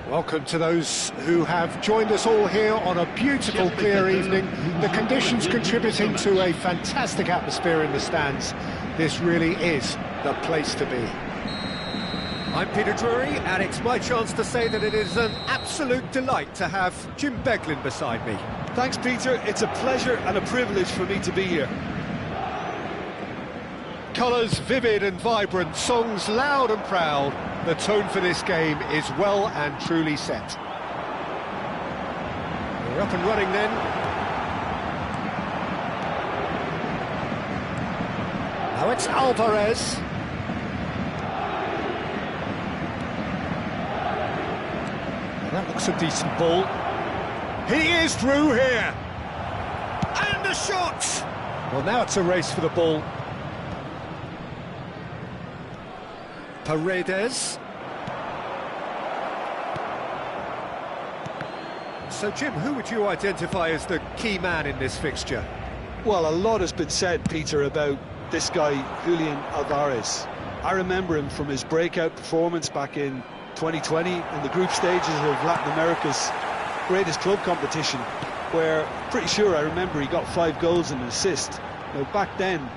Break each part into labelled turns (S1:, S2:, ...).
S1: Welcome to those who have joined us all here on a beautiful, clear evening. The conditions contributing to a fantastic atmosphere in the stands. This really is the place to be.
S2: I'm Peter Drury, and it's my chance to say that it is an absolute delight to have Jim Beglin beside me.
S3: Thanks, Peter. It's a pleasure and a privilege for me to be here.
S1: Colours vivid and vibrant, songs loud and proud. The tone for this game is well and truly set.
S2: We're up and running then.
S1: Now it's Alvarez.
S2: Well, that looks a decent ball.
S1: He is through here.
S2: And a shot!
S1: Well, now it's a race for the ball.
S2: Paredes. So, Jim, who would you identify as the key man in this fixture?
S3: Well, a lot has been said, Peter, about this guy, Julian Alvarez. I remember him from his breakout performance back in 2020 in the group stages of Latin America's greatest club competition, where pretty sure I remember he got 5 goals and an assist. Now, back then,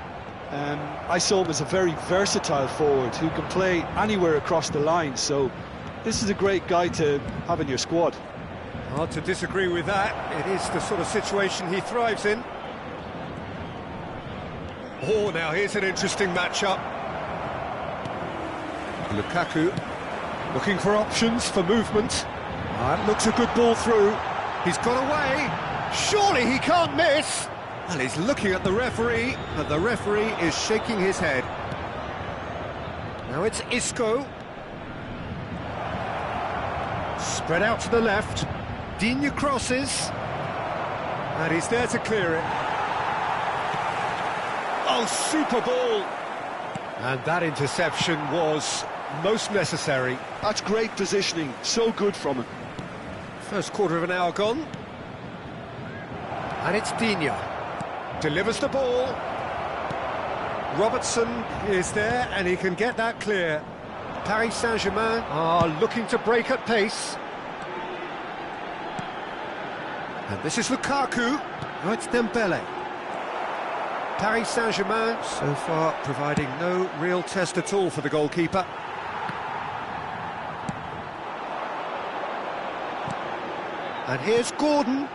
S3: I saw him as a very versatile forward who can play anywhere across the line, so this is a great guy to have in your squad.
S2: Hard to disagree with that. It is the sort of situation he thrives in.
S1: Oh, now here's an interesting matchup.
S2: Lukaku
S1: Looking for options for movement.
S2: That looks a good ball through. He's got away. Surely he can't miss. Well, he's looking at the referee, but the referee is shaking his head. Now it's Isco. Spread out to the left. Digne crosses. And he's there to clear it. Oh, super ball.
S1: And that interception was most necessary.
S3: That's great positioning, so good from him.
S2: First quarter of an hour gone. And it's Digne. Delivers the ball. Robertson is there, and he can get that clear. Paris Saint-Germain are looking to break at pace. And this is Lukaku. Oh, it's Dembele. Paris Saint-Germain so far providing no real test at all for the goalkeeper. And here's Gordon.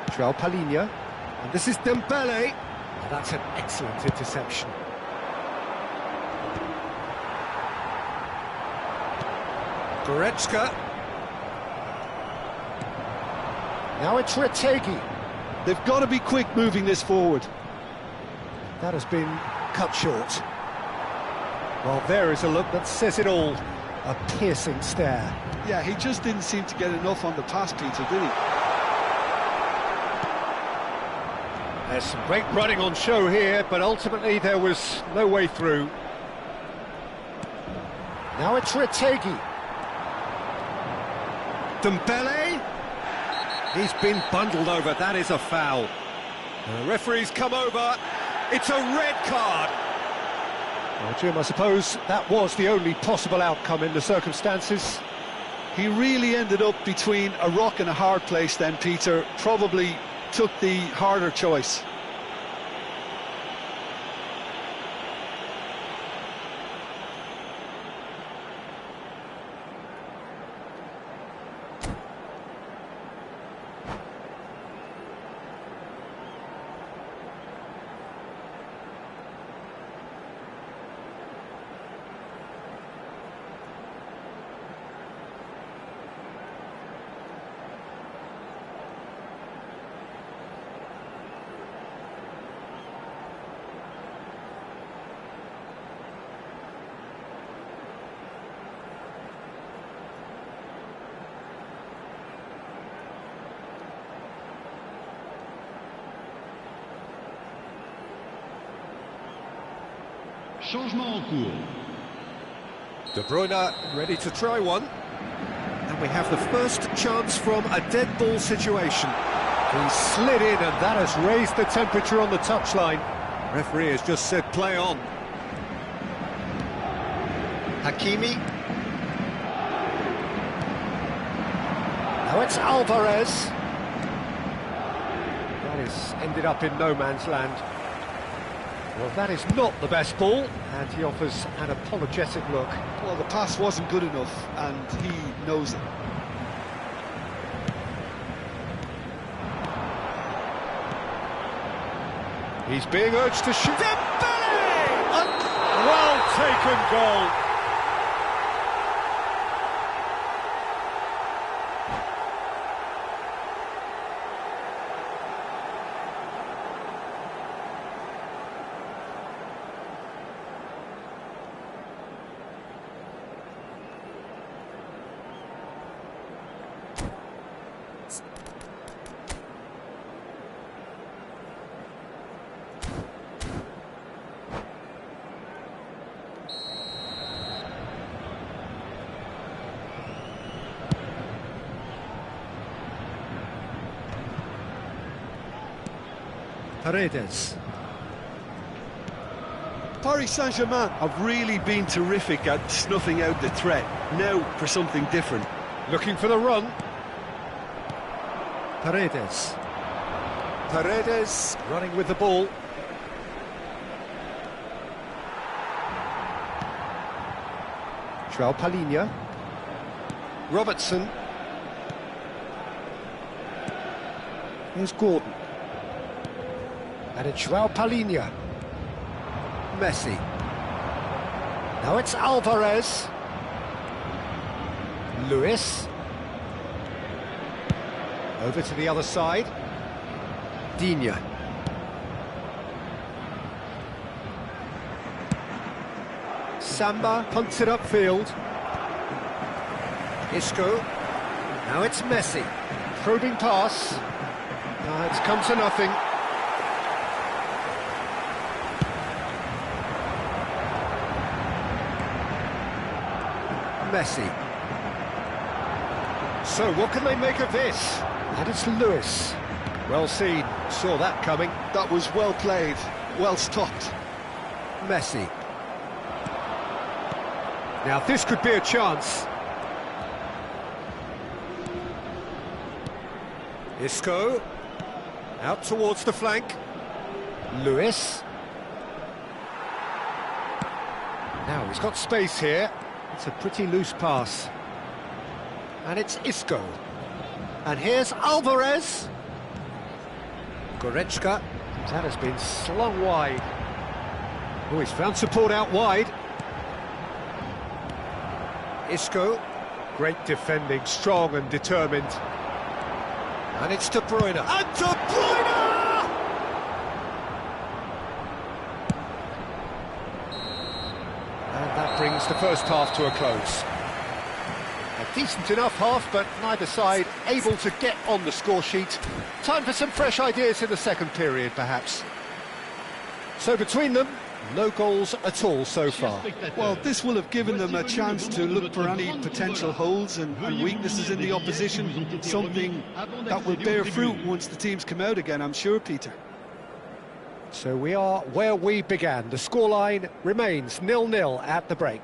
S2: João Palhinha. And this is Dembele. Oh, that's an excellent interception. Goretzka.
S1: Now it's Retegi.
S3: They've got to be quick moving this forward.
S1: That has been cut short. Well, there is a look that says it all. A piercing stare.
S3: Yeah, he just didn't seem to get enough on the pass, Peter, did he?
S1: There's some great running on show here, but ultimately there was no way through. Now it's Retegi.
S2: Dembele. He's been bundled over, that is a foul. The referee's come over, it's a red card.
S1: Well, Jim, I suppose that was the only possible outcome in the circumstances.
S3: He really ended up between a rock and a hard place then, Peter. Probably took the harder choice.
S4: Changement en cours.
S2: De Bruyne ready to try one. And we have the first chance from a dead ball situation.
S1: He slid in and that has raised the temperature on the touchline.
S2: Referee has just said play on. Hakimi.
S1: Now it's Alvarez. That has ended up in no man's land. Well, that is not the best ball, and he offers an apologetic look.
S3: Well, the pass wasn't good enough, and he knows it.
S1: He's being urged to shoot. Dembele! A well-taken goal.
S2: Paredes.
S3: Paris Saint-Germain have really been terrific at snuffing out the threat. Now for something different.
S1: Looking for the run.
S2: Paredes. Paredes
S1: Running with the ball. João Palhinha.
S2: Robertson.
S1: Here's Gordon. And it's João Palhinha.
S2: Messi.
S1: Now it's Alvarez. Lewis. Over to the other side.
S2: Digne.
S1: Samba punts it upfield.
S2: Isco. Now it's Messi.
S1: Probing pass. It's come to nothing.
S2: Messi.
S1: So what can they make of this? And it's Lewis. Well seen, saw that coming.
S3: That was well played, well stopped.
S2: Messi.
S1: Now this could be a chance.
S2: Isco. Out towards the flank.
S1: Lewis. Now he's got space here. It's a pretty loose pass. And it's Isco. And here's Alvarez.
S2: Goretzka.
S1: That has been slung wide. Oh, he's found support out wide.
S2: Isco.
S1: Great defending, strong and determined.
S2: And it's De Bruyne.
S1: And De Bruyne! And that brings the first half to a close. A Decent enough half, but neither side able to get on the score sheet. Time for some fresh ideas in the second period, perhaps. So between them, no goals at all so far.
S3: Well, this will have given them a chance to look for any potential holes and weaknesses in the opposition, something that will bear fruit once the teams come out again, I'm sure, Peter.
S1: So we are where we began. The scoreline remains 0-0 at the break.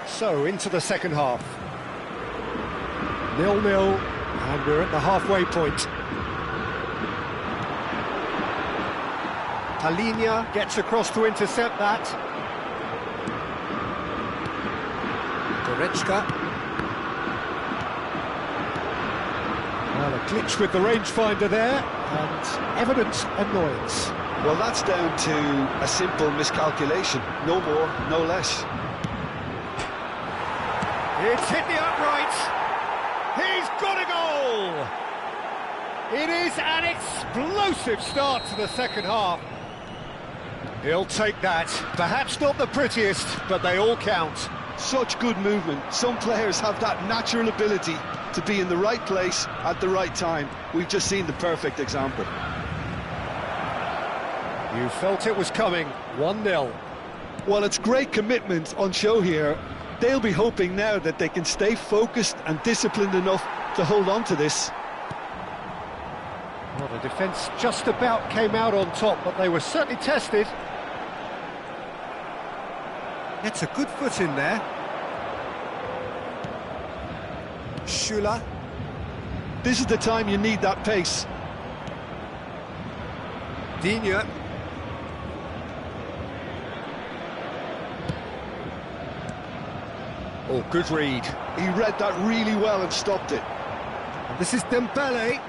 S1: So, into the second half. 0-0, and we're at the halfway point. Palinha gets across to intercept that. Goretzka. Well, a glitch with the rangefinder there, and evident annoyance.
S3: Well, that's down to a simple miscalculation. No more, no less.
S1: It's hit the upright. He's got a goal. It is an explosive start to the second half. He'll take that. Perhaps not the prettiest, but they all count.
S3: Such good movement. Some players have that natural ability to be in the right place at the right time. We've just seen the perfect example.
S1: You felt it was coming. 1-0.
S3: Well, it's great commitment on show here. They'll be hoping now that they can stay focused and disciplined enough to hold on to this.
S1: Well, the defence just about came out on top, but they were certainly tested. Gets a good foot in there. Schüller.
S3: This is the time you need that pace.
S1: Digne. Oh, good read.
S3: He read that really well and stopped it.
S1: And this is Dembele.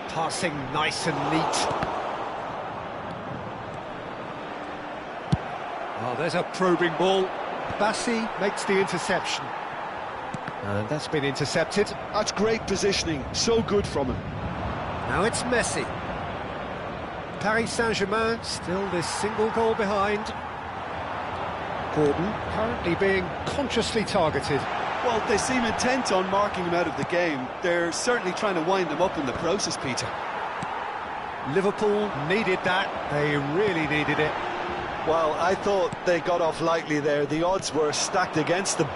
S1: Passing nice and neat. Oh, there's a probing ball. Bassi makes the interception. And that's been intercepted.
S3: That's great positioning. So good from him.
S1: Now it's Messi. Paris Saint-Germain still this single goal behind. Gordon currently being consciously targeted.
S3: Well, they seem intent on marking him out of the game. They're certainly trying to wind him up in the process, Peter.
S1: Liverpool needed that. They really needed it.
S3: Well, I thought they got off lightly there. The odds were stacked against them.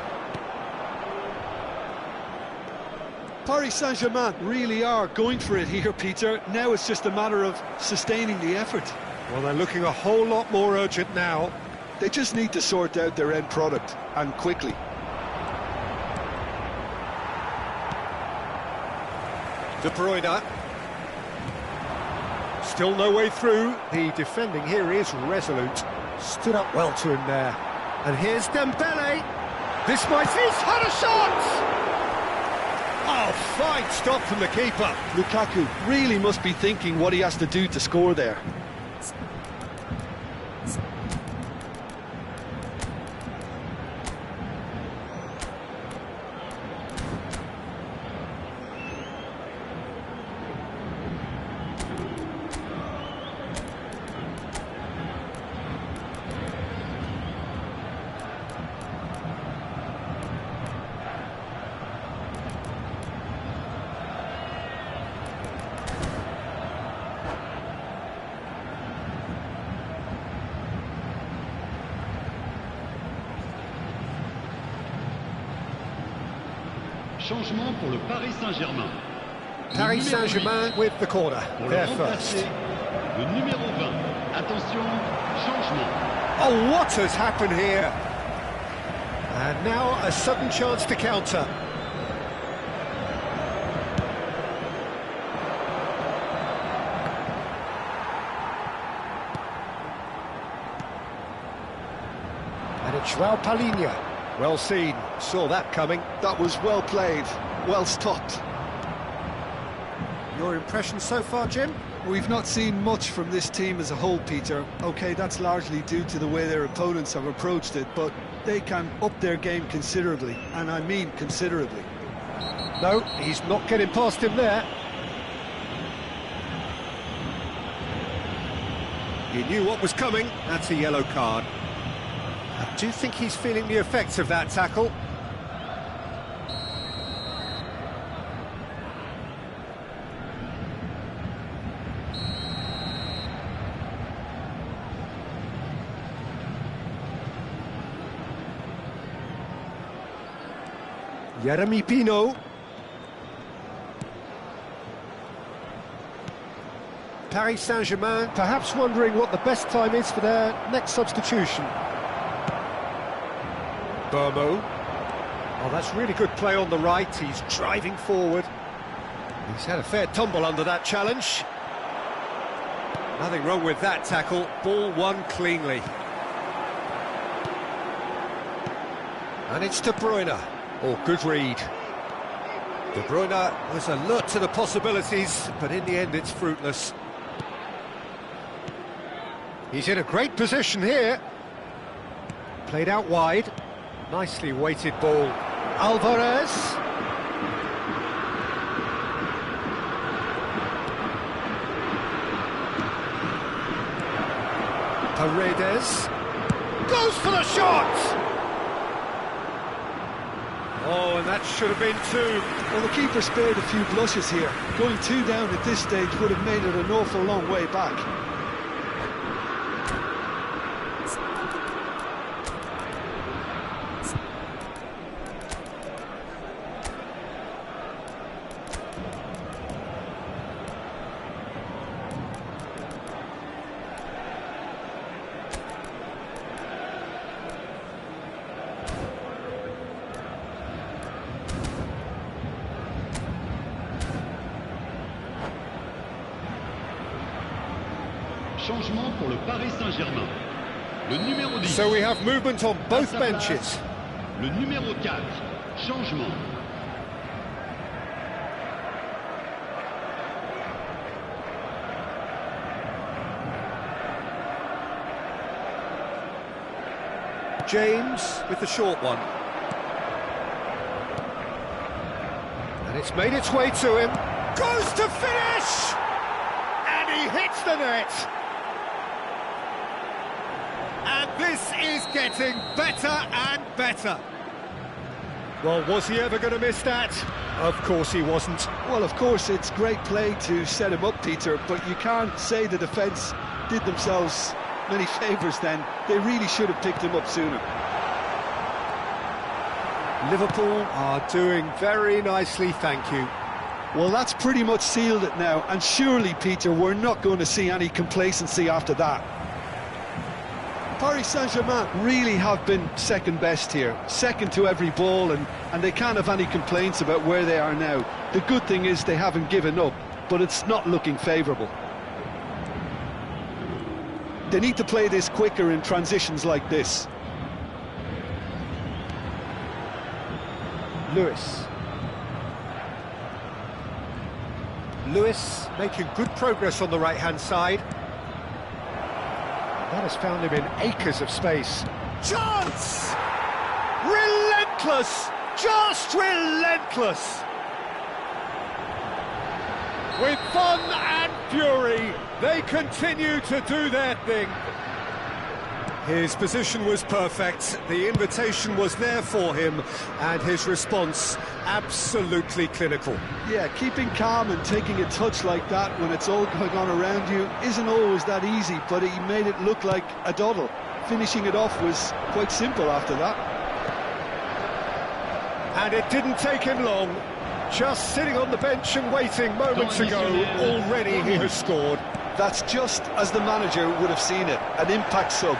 S3: Paris Saint-Germain really are going for it here, Peter. Now it's just a matter of sustaining the effort.
S1: Well, they're looking a whole lot more urgent now.
S3: They just need to sort out their end product, and quickly.
S1: De Bruyne. Still no way through. The defending here is resolute. Stood up well to him there. And here's Dembele. This might... He's had a shot! Oh, fine stop from the keeper.
S3: Lukaku really must be thinking what he has to do to score there.
S4: Changement pour le Paris Saint-Germain.
S1: Paris Saint-Germain with the corner. They're first.
S4: Le numéro 20. Attention, changement.
S1: Oh, what has happened here? And now a sudden chance to counter. And it's João Palinha. Well seen, saw that coming.
S3: That was well played, well stopped.
S1: Your impression so far, Jim?
S3: We've not seen much from this team as a whole, Peter. OK, that's largely due to the way their opponents have approached it, but they can up their game considerably, and I mean considerably.
S1: No, he's not getting past him there.
S2: He knew what was coming. That's a yellow card. I do think he's feeling the effects of that tackle.
S1: Jeremy Pino. Paris Saint-Germain perhaps wondering what the best time is for their next substitution. Burmo. Oh, that's really good play on the right. He's driving forward. He's had a fair tumble under that challenge.
S2: Nothing wrong with that tackle. Ball won cleanly.
S1: And it's De Bruyne. Oh, good read.
S2: De Bruyne was alert to the possibilities, but in the end it's fruitless.
S1: He's in a great position here. Played out wide. Nicely weighted ball. Alvarez. Paredes. Goes for the shot!
S2: Oh, and that should have been two.
S3: Well, the keeper spared a few blushes here. Going 2 down at this stage would have made it an awful long way back.
S4: Changement pour le Paris Saint-Germain. Le numéro 10.
S1: So we have movement on both benches.
S4: Le numéro 4. Changement.
S2: James with the short one.
S1: And it's made its way to him. Goes to finish! And he hits the net!
S2: And this is getting better and better.
S1: Well, was he ever going to miss that? Of course he wasn't.
S3: Well, of course, it's great play to set him up, Peter, but you can't say the defence did themselves many favours then. They really should have picked him up sooner.
S1: Liverpool are doing very nicely, thank you.
S3: Well, that's pretty much sealed it now, and surely, Peter, we're not going to see any complacency after that. Paris Saint-Germain really have been second best here, second to every ball, and they can't have any complaints about where they are now. The good thing is they haven't given up, but it's not looking favourable. They need to play this quicker in transitions like this.
S1: Lewis making good progress on the right-hand side. That has found him in acres of space.
S2: Chance! Relentless! Just relentless!
S1: With fun and fury, they continue to do their thing.
S2: His position was perfect, the invitation was there for him, and his response absolutely clinical.
S3: Yeah, keeping calm and taking a touch like that when it's all going on around you isn't always that easy, but he made it look like a doddle. Finishing it off was quite simple after that.
S1: And it didn't take him long. Just sitting on the bench and waiting moments ago, already he has scored.
S3: That's just as the manager would have seen it, an impact sub.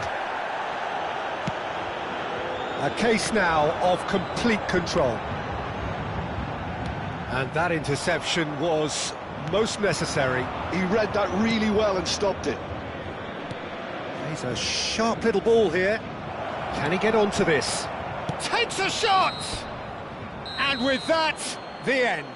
S1: A case now of complete control. And that interception was most necessary.
S3: He read that really well and stopped it.
S1: He's a sharp little ball here. Can he get onto this? Takes a shot! And with that, the end.